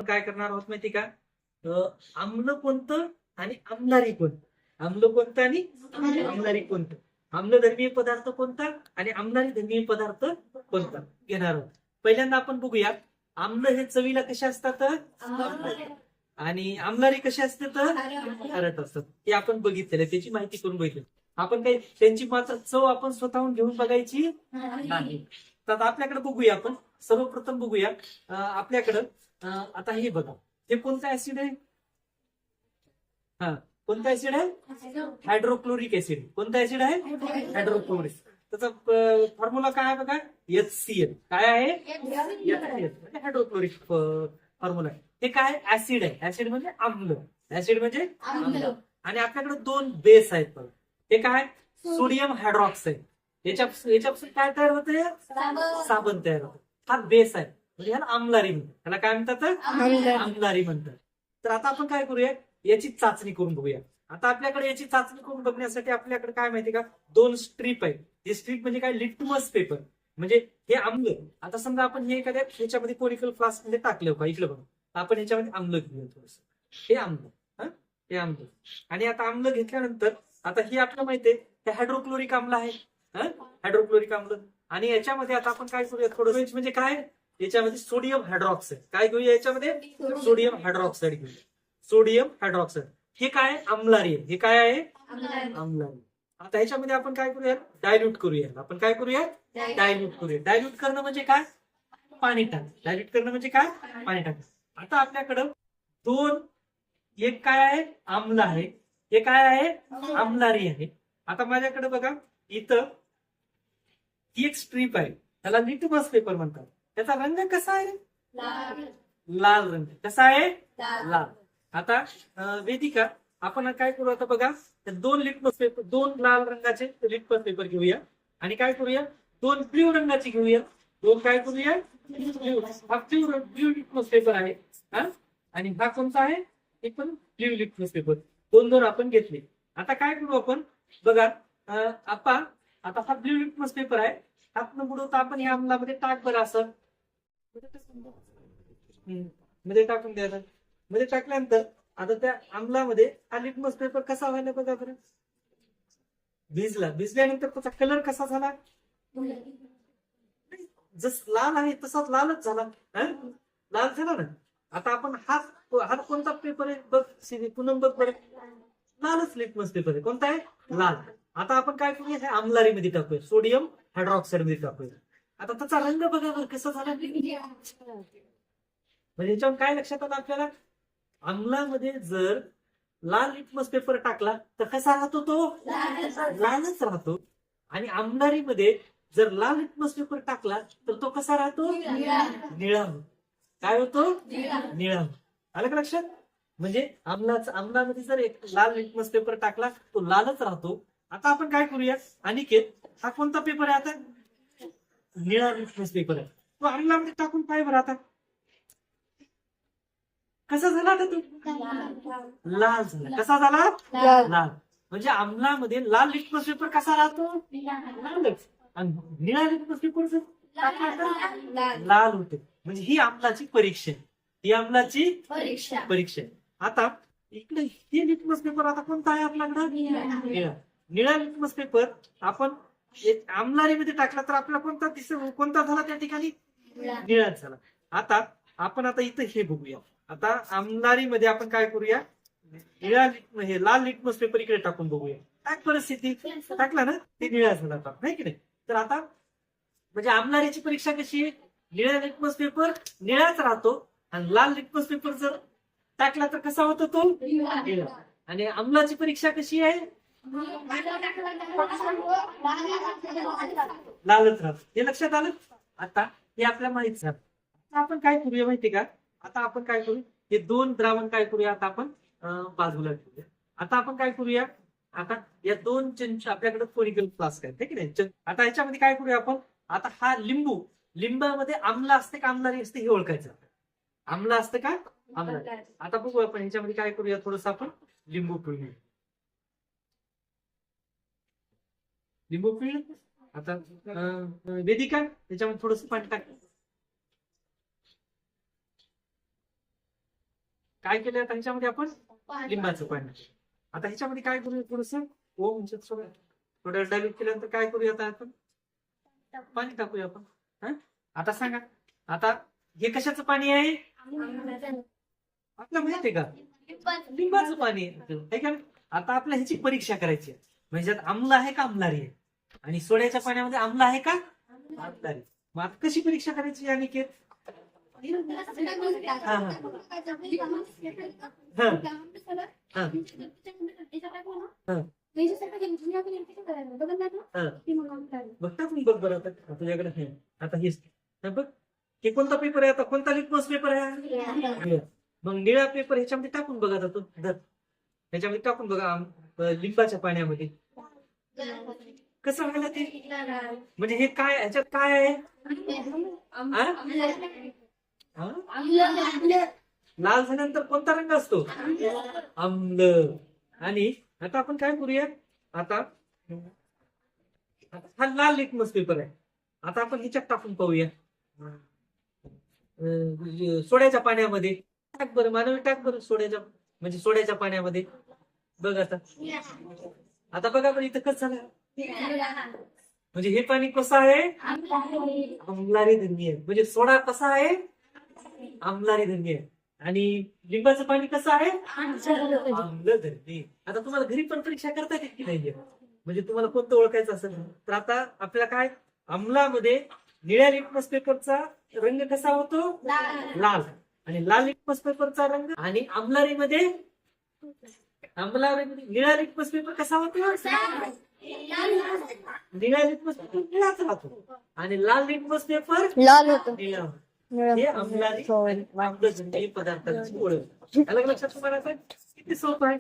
आपण काय करणार आहोत माहिती का? आम्ल कोणतं आणि आम्लारी कोणतं, आम्ल कोणतं आणि आम्लारी कोणतं, आम्लधर्मीय पदार्थ कोणता आणि आम्लारी धर्मीय पदार्थ कोणता घेणार आहोत. पहिल्यांदा आपण बघूया, आम्ल हे चवीला कसे असतात आणि आम्लारी कसे असतात खारट असतात. हे आपण बघितलेलं, त्याची माहिती करून बघितली. आपण काही त्यांची मात्र चव आपण स्वतःहून घेऊन बघायची नाही. तर आपल्याकडे बघूया, आपण सर्वप्रथम बघूया आपल्याकडं आता हे बघा, हे कोणतं ऍसिड आहे? हा, कोणतं ऍसिड आहे? Hydrochloric acid. कोणतं ऍसिड आहे? हायड्रोक्लोरिक. त्याचा फॉर्म्युला काय आहे बघा, HCl. काय आहे? HCl म्हणजे हायड्रोक्लोरिक फॉर्म्युला आहे. हे काय? ऍसिड आहे. ऍसिड म्हणजे आम्ल. ऍसिड म्हणजे आम्ल. आणि आपल्याकडे दोन बेस आहेत बघा. हे काय? Sodium hydroxide. याच्यापासून काय तयार होते? साबण तयार होते. हा बेस आहे, म्हणजे ह्याला आम्लारी म्हणतात. ह्याला काय म्हणतात? आम्लारी म्हणतात. तर आता आपण काय करूया, याची चाचणी करून बघूया. आता आपल्याकडे याची चाचणी करून बघण्यासाठी आपल्याकडे काय माहिती का, दोन स्ट्रीप आहेत. हे स्ट्रीप म्हणजे काय? Litmus paper. म्हणजे हे आम्ल. आता समजा आपण हे एखाद्या ह्याच्यामध्ये कोनिकल फ्लास्क मध्ये टाकलं का, इकडे बघा, आपण ह्याच्यामध्ये आम्ल घेऊया थोडस. हे आम्ल, हे आम्ल. आणि आता आम्ल घेतल्यानंतर आता हे आपल्याला माहितीये, हे हायड्रोक्लोरिक आम्ल आहे. हायड्रोक्लोरिक आम्ल. आणि याच्यामध्ये आता आपण काय करूया, थोडं म्हणजे काय, याच्यामध्ये सोडियम हायड्रॉक्साईड. काय घेऊया याच्यामध्ये? सोडियम हायड्रॉक्साईड घेऊया. Sodium hydroxide. हे काय? आम्लारी आहे. हे काय आहे? आम्लारी. आता ह्याच्यामध्ये आपण काय करूया, डायल्यूट करूया. आपण काय करूया? डायल्यूट करूया. डायल्यूट करणं म्हणजे काय? पाणी टाक. डायल्यूट करणं म्हणजे काय? पाणी टाक. आता आपल्याकडं दोन, एक काय आहे? आम्ल आहे. हे काय आहे? आम्लारी आहे. आता माझ्याकडे बघा, इथं ही एक स्ट्रीप आहे, त्याला लिटमस पेपर म्हणतात. त्याचा रंग कसा आहे? लाल रंग. कसा आहे? लाल. आता वेदिका, आपण काय करू आता बघा, दोन लिटमस पेपर, दोन लाल रंगाचे लिटमस पेपर घेऊया आणि काय करूया, दोन ब्ल्यू रंगाचे घेऊया. दोन काय करूया? हा ब्ल्यू लिटमस पेपर आहे. आणि हा कोणता आहे? एक पण ब्ल्यू लिटमस पेपर. दोन दोन आपण घेतले. आता काय करू आपण बघा, आपण आता हा ब्ल्यू लिटमस पेपर आहे, हात न बुडवता आपण या अमलामध्ये टाक बरं असं. मध्ये टाकून द्यायचं. मध्ये टाकल्यानंतर आता त्या अमलामध्ये हा लिटमस पेपर कसा व्हायला बघा बरं. भिजला. भिजल्यानंतर त्याचा कलर कसा झाला? जस लाल आहे तसाच लालच झाला. लाल झाला ना. आता आपण हा कोणता पेपर आहे बघ, पुनम बघ बरं. लालच लिटमस पेपर आहे. कोणता आहे? लाल. आता आपण काय करूया, हे आम्लारीमध्ये टाकूया, सोडियम हायड्रॉक्साईड मध्ये टाकूया. आता त्याचा रंग बघा बरं कसा झाला. म्हणजे याच्यावर काय लक्षात आलं आपल्याला, आम्लामध्ये जर लाल लिटमस पेपर टाकला तर कसा राहतो तो? लालच राहतो. आणि आमलारीमध्ये जर लाल लिटमस पेपर टाकला तर तो कसा राहतो? निळा. काय होतो? निळा. आलं का लक्षात? म्हणजे आमलामध्ये जर एक लाल लिटमस पेपर टाकला तो लालच राहतो. आता आपण काय करूया, अनिकेत, हा कोणता पेपर आहे आता? निळा लिटमस पेपर आहे. तो आमलामध्ये टाकून काय बरं आता कसा झाला आता तो? लाल झाला. कसा झाला? लाल. म्हणजे आम्लामध्ये लाल लिटमस पेपर कसा राहतो? लालच. आणि निळा लिटमस पेपर लाल होते. म्हणजे ही आम्लाची परीक्षा आहे. ही आम्लाची परीक्षा आहे. आता इकडे हे लिटमस पेपर आता कोणता आहे आपल्याकडे? निळा. निळा लिटमस पेपर आपण आमलारीमध्ये टाकला तर आपल्याला कोणता झाला त्या ठिकाणी? निळाच झाला. आता आपण इथं हे बघूया. आता आमलारीमध्ये आपण काय करूया, हे लाल लिटमस पेपर इकडे टाकून बघूया. काय परिस्थिती? टाकला ना, ते निळा झाला नाही की नाही. तर आता म्हणजे आमलारीची परीक्षा कशी आहे, निळा लिटमस पेपर निळाच राहतो आणि लाल लिटमस पेपर जर टाकला तर कसा होतो तो? निळा. आणि आम्लाची परीक्षा कशी आहे? लालच राहतो. हे लक्षात आलं. आता हे आपल्याला माहित झालं. आपण काय करूया माहिती का, आता आपण काय करू, हे दोन द्रावण काय करूया, आता आपण बाजूला ठेवूया. आता आपण काय करूया, आता या दोन चंच आपल्याकडे कोनिकल फ्लास्क आहेत, ठीक आहे. आता याच्यामध्ये काय करूया आपण, आता हा लिंबामध्ये आम्ल असते का आम्लारी असते हे ओळखायचं. आम्ल असतं का आम्लारी. आता बघू आपण ह्याच्यामध्ये काय करूया, थोडस आपण लिंबू पिळूया. लिंबू पिळ. आता वेदिका त्याच्यामध्ये थोडस पाणी टाक. काय केलं आता ह्याच्यामध्ये आपण लिंबाचं पाणी. आता ह्याच्यामध्ये काय करूया थोडस म्हणजे थोडं डायल्यूट केल्यानंतर काय करूया आता आपण पाणी टाकूया आपण. हा? आता सांगा आता हे कशाचं पाणी आहे आपल्याला माहिती आहे का लिंबाचं पाणी आहे का? आता आपल्या ह्याची परीक्षा करायची आहे म्हणजे यात आम्ल आहे का आम्लारी आहे आणि सोड्याच्या पाण्यामध्ये आम्ल आहे का आम्लारी. मग आता कशी परीक्षा करायची अनिकेत? हा हा बघता तुम्ही बघ बरं आता तुझ्याकडे हे आता हेच बघ हे कोणता पेपर आहे आता कोणता लिटमस पेपर आहे मग निळा पेपर ह्याच्यामध्ये टाकून बघा आता तू ह्याच्यामध्ये टाकून बघा लिंबाच्या पाण्यामध्ये कसं व्हायला ते म्हणजे हे काय ह्याच्यात काय आहे लाल झाल्यानंतर कोणता रंग असतो आम्ल. आणि आता आपण काय करूया आता हा लाल लिटमस पेपर आहे आता आपण ह्याच्यात टाकून पाहूया सोड्याच्या पाण्यामध्ये टाक बरं मानवी टाक बरं सोड्याच्या म्हणजे सोड्याच्या पाण्यामध्ये बघ आता बघा बरं इथं कसं झालं म्हणजे हे पाणी कसं आहे आम्लारी धर्मी आहे म्हणजे सोडा कसा आहे आम्लारी धर्मी आहे आणि लिंबाचं पाणी कसं आहे आम्लधर्मी. आता तुम्हाला घरी पण परीक्षा करता येते की नाहीये म्हणजे तुम्हाला कोणतं ओळखायचं असेल तर आता आपल्याला काय अम्लामध्ये निळ्या लिटमस पेपरचा रंग कसा होतो लाल आणि लाल लिटमस पेपरचा रंग आणि आम्लारीमध्ये निळा लिटमस पेपर कसा होतो निळा लिटमस पेपर निळाच राहतो आणि लाल लिटमस पेपर लाल होतो. निळा. हे आम्लारी आणि आम्लजन्य पदार्थांची ओळख. अलग लक्षात तुम्हाला किती सोपं आहे.